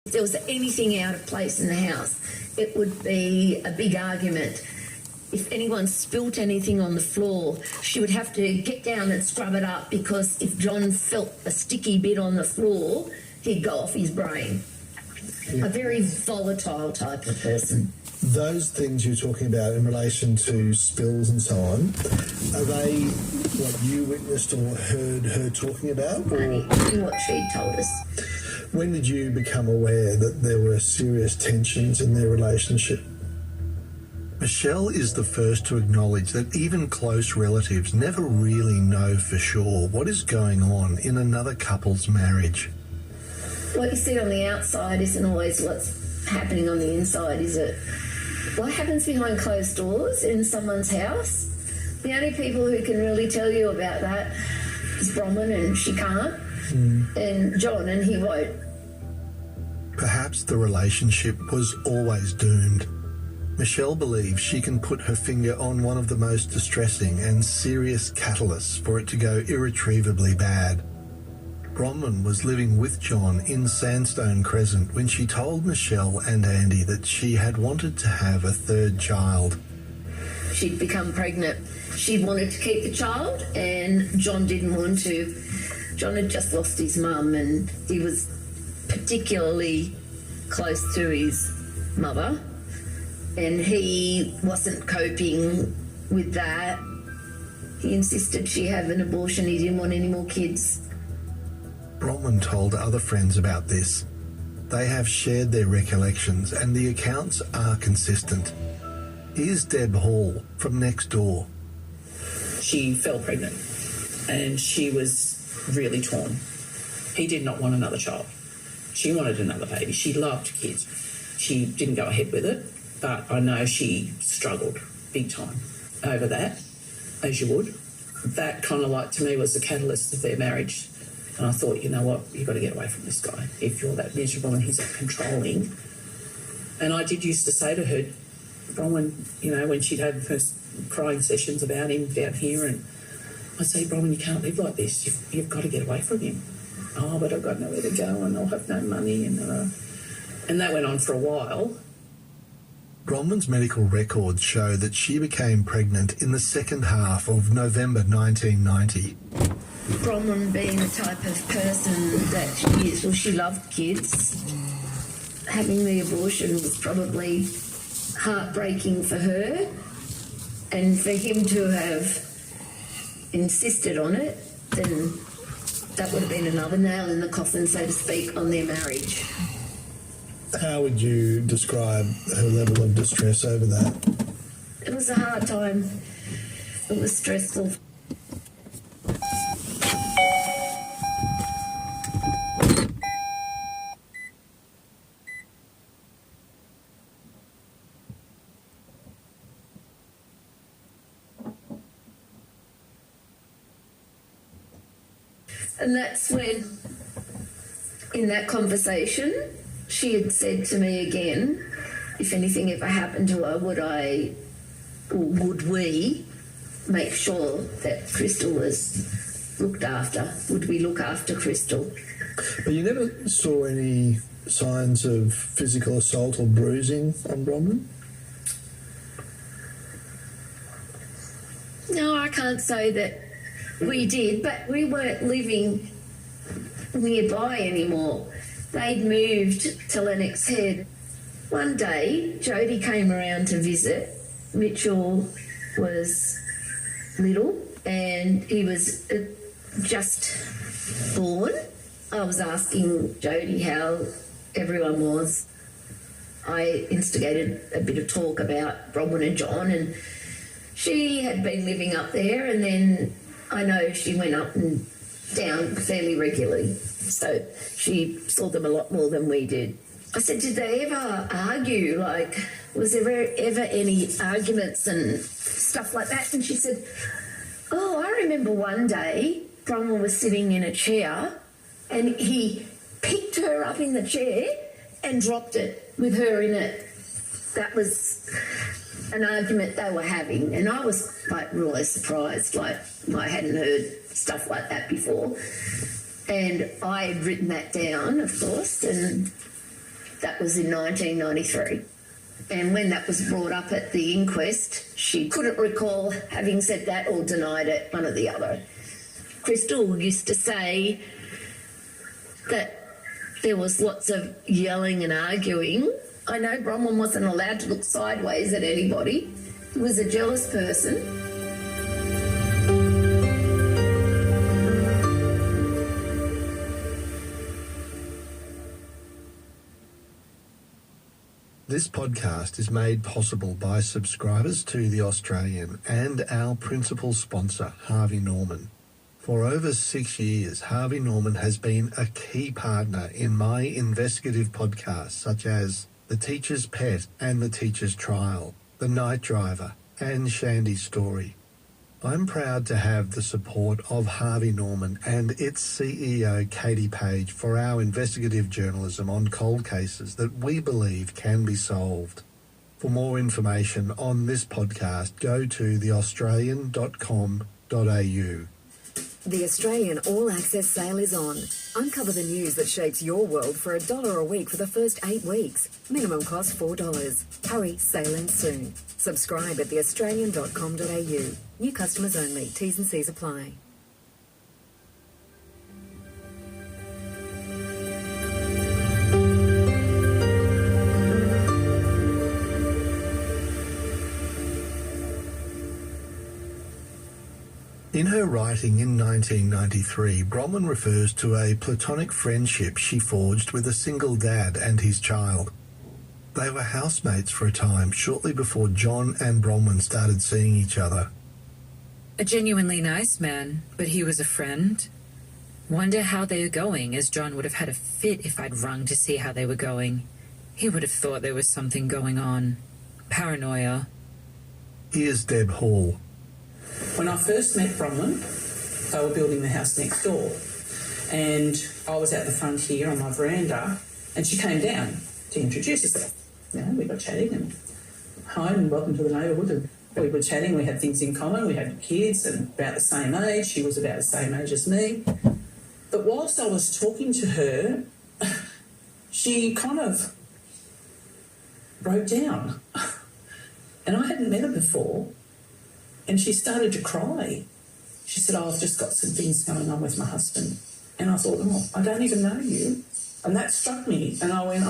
If there was anything out of place in the house, it would be a big argument. If anyone spilt anything on the floor, she would have to get down and scrub it up, because if John felt a sticky bit on the floor, he'd go off his brain. Yeah. A very volatile type of person. Those things you're talking about in relation to spills and so on, are they what you witnessed or heard her talking about? Or what she told us. When did you become aware that there were serious tensions in their relationship? Michelle is the first to acknowledge that even close relatives never really know for sure what is going on in another couple's marriage. What you see on the outside isn't always what's happening on the inside, is it? What happens behind closed doors in someone's house? The only people who can really tell you about that is Bronwyn, and she can't, and John, and he won't. Perhaps the relationship was always doomed. Michelle believes she can put her finger on one of the most distressing and serious catalysts for it to go irretrievably bad. Bronwyn was living with John in Sandstone Crescent when she told Michelle and Andy that she had wanted to have a third child. She'd become pregnant. She wanted to keep the child, and John didn't want to. John had just lost his mum, and he was particularly close to his mother, and he wasn't coping with that. He insisted she have an abortion. He didn't want any more kids. Bronwyn told other friends about this. They have shared their recollections, and the accounts are consistent. Here's Deb Hall from next door. She fell pregnant, and she was really torn. He did not want another child. She wanted another baby. She loved kids. She didn't go ahead with it, but I know she struggled big time over that, as you would. That kind of like, to me, was the catalyst of their marriage. And I thought, you know what, you've got to get away from this guy if you're that miserable and he's that controlling. And I did used to say to her, Bronwyn, you know, when she'd have her crying sessions about him down here, and I'd say, Bronwyn, you can't live like this. You've got to get away from him. Oh, but I've got nowhere to go and I'll have no money. And that went on for a while. Bronwyn's medical records show that she became pregnant in the second half of November 1990. Bronwyn, being the type of person that she is, well, she loved kids. Having the abortion was probably heartbreaking for her, and for him to have insisted on it, then that would have been another nail in the coffin, so to speak, on their marriage. How would you describe her level of distress over that? It was a hard time. It was stressful. And that's when, in that conversation, she had said to me again, if anything ever happened to her, would we make sure that Crystal was looked after? Would we look after Crystal? But you never saw any signs of physical assault or bruising on Bronwyn? No, I can't say that we did, but we weren't living nearby anymore. They'd moved to Lennox Head. One day, Jody came around to visit. Mitchell was little and he was just born. I was asking Jody how everyone was. I instigated a bit of talk about Bronwyn and John, and she had been living up there, and then I know she went up and down fairly regularly, so she saw them a lot more than we did. I said, did they ever argue? Like, was there ever any arguments and stuff like that? And she said, oh, I remember one day Bronwyn was sitting in a chair and he picked her up in the chair and dropped it with her in it. That was an argument they were having, and I was like really surprised, like I hadn't heard stuff like that before. And I had written that down, of course, and That was in 1993. And when that was brought up at the inquest, she couldn't recall having said that or denied it, one or the other. Crystal used to say that there was lots of yelling and arguing. I know Bronwyn wasn't allowed to look sideways at anybody. He was a jealous person. This podcast is made possible by subscribers to The Australian and our principal sponsor, Harvey Norman. For over 6 years, Harvey Norman has been a key partner in my investigative podcasts such as The Teacher's Pet and The Teacher's Trial, The Night Driver and Shandy's Story. I'm proud to have the support of Harvey Norman and its CEO, Katie Page, for our investigative journalism on cold cases that we believe can be solved. For more information on this podcast, go to theaustralian.com.au. The Australian All Access sale is on. Uncover the news that shapes your world for $1 a week for the first 8 weeks. Minimum cost $4. Hurry, sale ends soon. Subscribe at theaustralian.com.au. New customers only. T's and C's apply. In her writing in 1993, Bronwyn refers to a platonic friendship she forged with a single dad and his child. They were housemates for a time shortly before John and Bronwyn started seeing each other. A genuinely nice man, but he was a friend. Wonder how they were going, as John would have had a fit if I'd rung to see how they were going. He would have thought there was something going on. Paranoia. Here's Deb Hall. When I first met Bronwyn, they were building the house next door. And I was out the front here on my veranda, and she came down to introduce herself. You know, we got chatting and hi and welcome to the neighbourhood. And we were chatting, we had things in common, we had kids and about the same age. She was about the same age as me. But whilst I was talking to her, she kind of broke down. And I hadn't met her before. And she started to cry. She said, I've just got some things going on with my husband. And I thought, I don't even know you. And that struck me. And I went,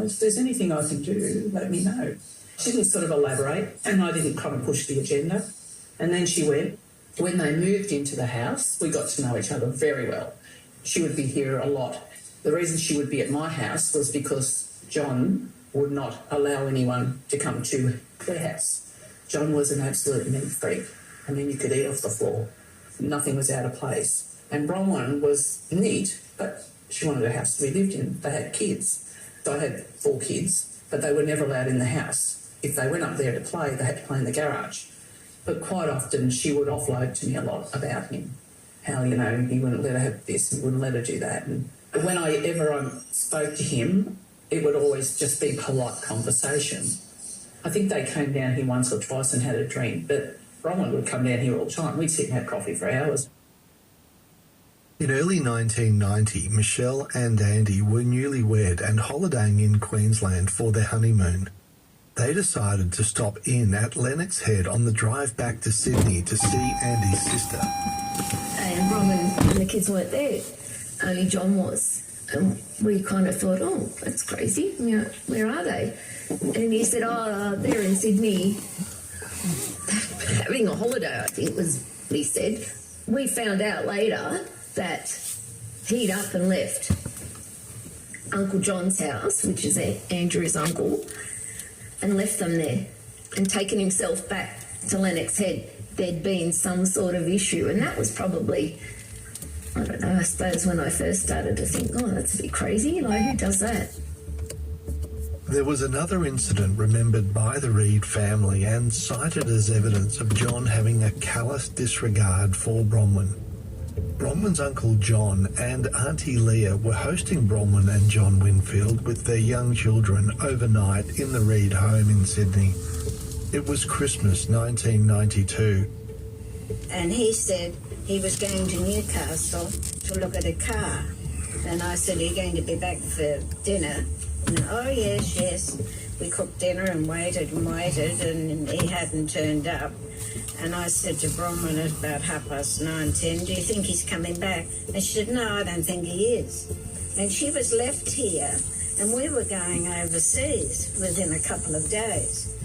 if there's anything I can do, let me know. She didn't sort of elaborate, and I didn't kind of push the agenda. And then she went. When they moved into the house, we got to know each other very well. She would be here a lot. The reason she would be at my house was because John would not allow anyone to come to their house. John was an absolute neat freak. I mean, you could eat off the floor. Nothing was out of place. And Bronwyn was neat, but she wanted a house to be lived in. They had kids. So I had 4 kids, but they were never allowed in the house. If they went up there to play, they had to play in the garage. But quite often she would offload to me a lot about him. How, he wouldn't let her have this, he wouldn't let her do that. And when I spoke to him, it would always just be polite conversation. I think they came down here once or twice and had a drink, but Bronwyn would come down here all the time. We'd sit and have coffee for hours. In early 1990, Michelle and Andy were newlywed and holidaying in Queensland for their honeymoon. They decided to stop in at Lennox Head on the drive back to Sydney to see Andy's sister. And Bronwyn and the kids weren't there, only John was. And we kind of thought, that's crazy. Where are they? And he said, they're in Sydney having a holiday, I think was what he said. We found out later that he'd up and left Uncle John's house, which is Andrew's uncle, and left them there and taken himself back to Lennox Head. There'd been some sort of issue, and that was probably, I don't know, I suppose when I first started to think, that's a bit crazy, who does that? There was another incident remembered by the Reid family and cited as evidence of John having a callous disregard for Bronwyn. Bronwyn's Uncle John and Auntie Leah were hosting Bronwyn and John Winfield with their young children overnight in the Reid home in Sydney. It was Christmas 1992. And he said he was going to Newcastle to look at a car. And I said, are you going to be back for dinner? And, oh, yes. We cooked dinner and waited, and he hadn't turned up. And I said to Bronwyn at about 9:30, do you think he's coming back? And she said, no, I don't think he is. And she was left here, and we were going overseas within a couple of days.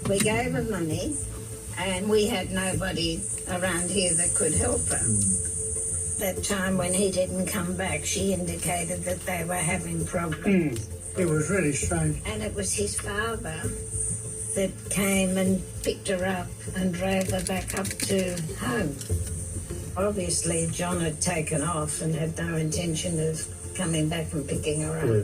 We gave her money, and we had nobody around here that could help her. That time when he didn't come back, she indicated that they were having problems. It was really strange. And it was his father that came and picked her up and drove her back up to home. Obviously, John had taken off and had no intention of coming back and picking her up. Yeah.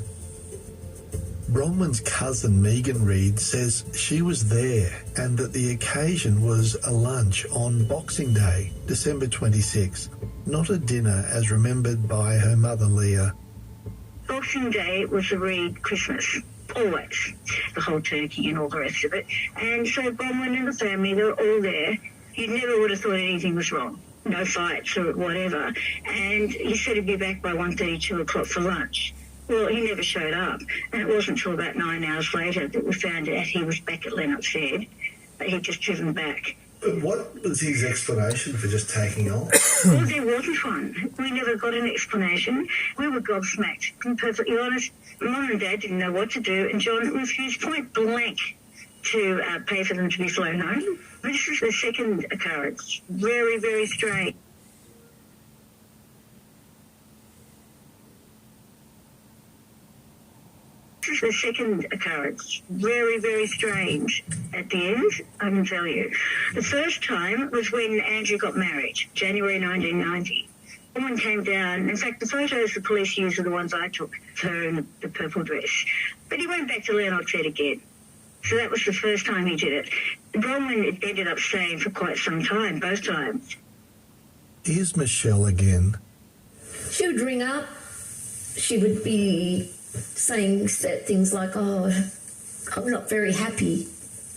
Bronwyn's cousin Megan Reid says she was there and that the occasion was a lunch on Boxing Day, December 26, not a dinner as remembered by her mother Leah. Boxing Day was a Reid Christmas, always, the whole turkey and all the rest of it. And so Bronwyn and the family, they were all there. You never would have thought anything was wrong, no fights or whatever. And he said he'd be back by 1:30, 2 o'clock for lunch. Well, he never showed up, and it wasn't until about 9 hours later that we found out he was back at Lennox Head, but he'd just driven back. But what was his explanation for just taking off? Well, there wasn't one. We never got an explanation. We were gobsmacked, to be perfectly honest. Mum and Dad didn't know what to do, and John refused point blank to pay for them to be flown home. This is the second occurrence. Very, very strange. This is the second occurrence. Very, very strange. At the end, I can tell you. The first time was when Andrew got married, January 1990. Someone came down. In fact, the photos the police used are the ones I took, her in the purple dress. But he went back to Lennox Head again. So that was the first time he did it. Bronwyn ended up staying for quite some time, both times. Here's Michelle again. She would ring up. She would be saying things like, oh, I'm not very happy.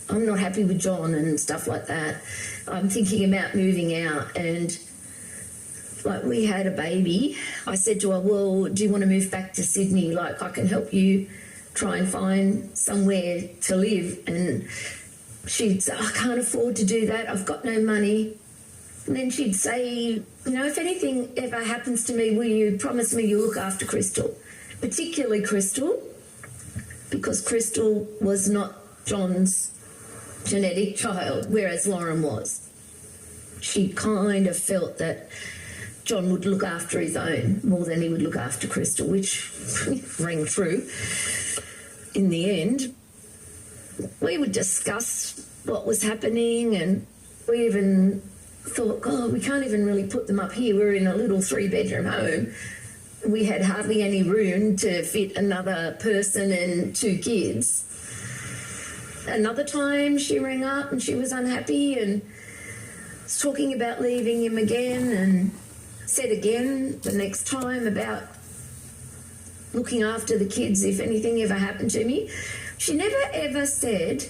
I'm not happy with John and stuff like that. I'm thinking about moving out. And like, we had a baby. I said to her, well, do you want to move back to Sydney? Like, I can help you try and find somewhere to live. And she'd say, I can't afford to do that. I've got no money. And then she'd say, you know, if anything ever happens to me, will you promise me you'll look after Crystal? Particularly Crystal, because Crystal was not John's genetic child, whereas Lauren was. She kind of felt that John would look after his own more than he would look after Crystal, which rang true. In the end, we would discuss what was happening, and we even thought, God, we can't even really put them up here. We're in a little 3-bedroom home. We had hardly any room to fit another person and 2 kids. Another time she rang up and she was unhappy and was talking about leaving him again, and said again the next time about looking after the kids if anything ever happened to me. She never ever said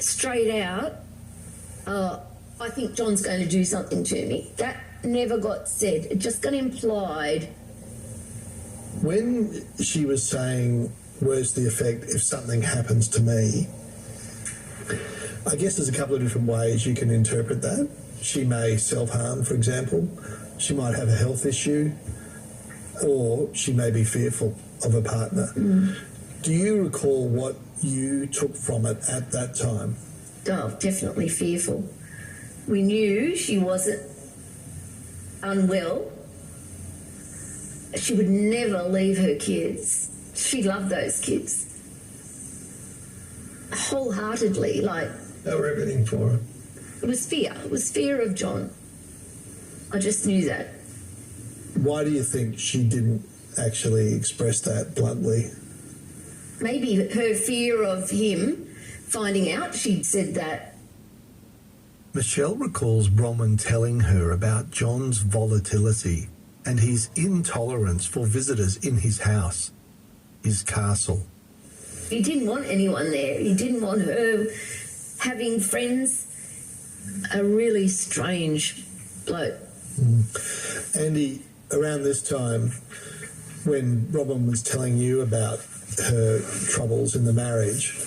straight out, I think John's going to do something to me. That never got said. It just got implied. When she was saying words to the effect, if something happens to me, I guess there's a couple of different ways you can interpret that. She may self-harm, for example. She might have a health issue, or she may be fearful of a partner. Do you recall what you took from it at that time? Oh, definitely fearful. We knew she wasn't unwell. She would never leave her kids. She loved those kids wholeheartedly. Like, They were everything for her. it was fear. It was fear of John. I just knew that. Why do you think she didn't actually express that bluntly? Maybe her fear of him finding out she'd said that. Michelle recalls Bronwyn telling her about John's volatility and his intolerance for visitors in his house, his castle. He didn't want anyone there. He didn't want her having friends. A really strange bloke. Andy, around this time, when Robin was telling you about her troubles in the marriage,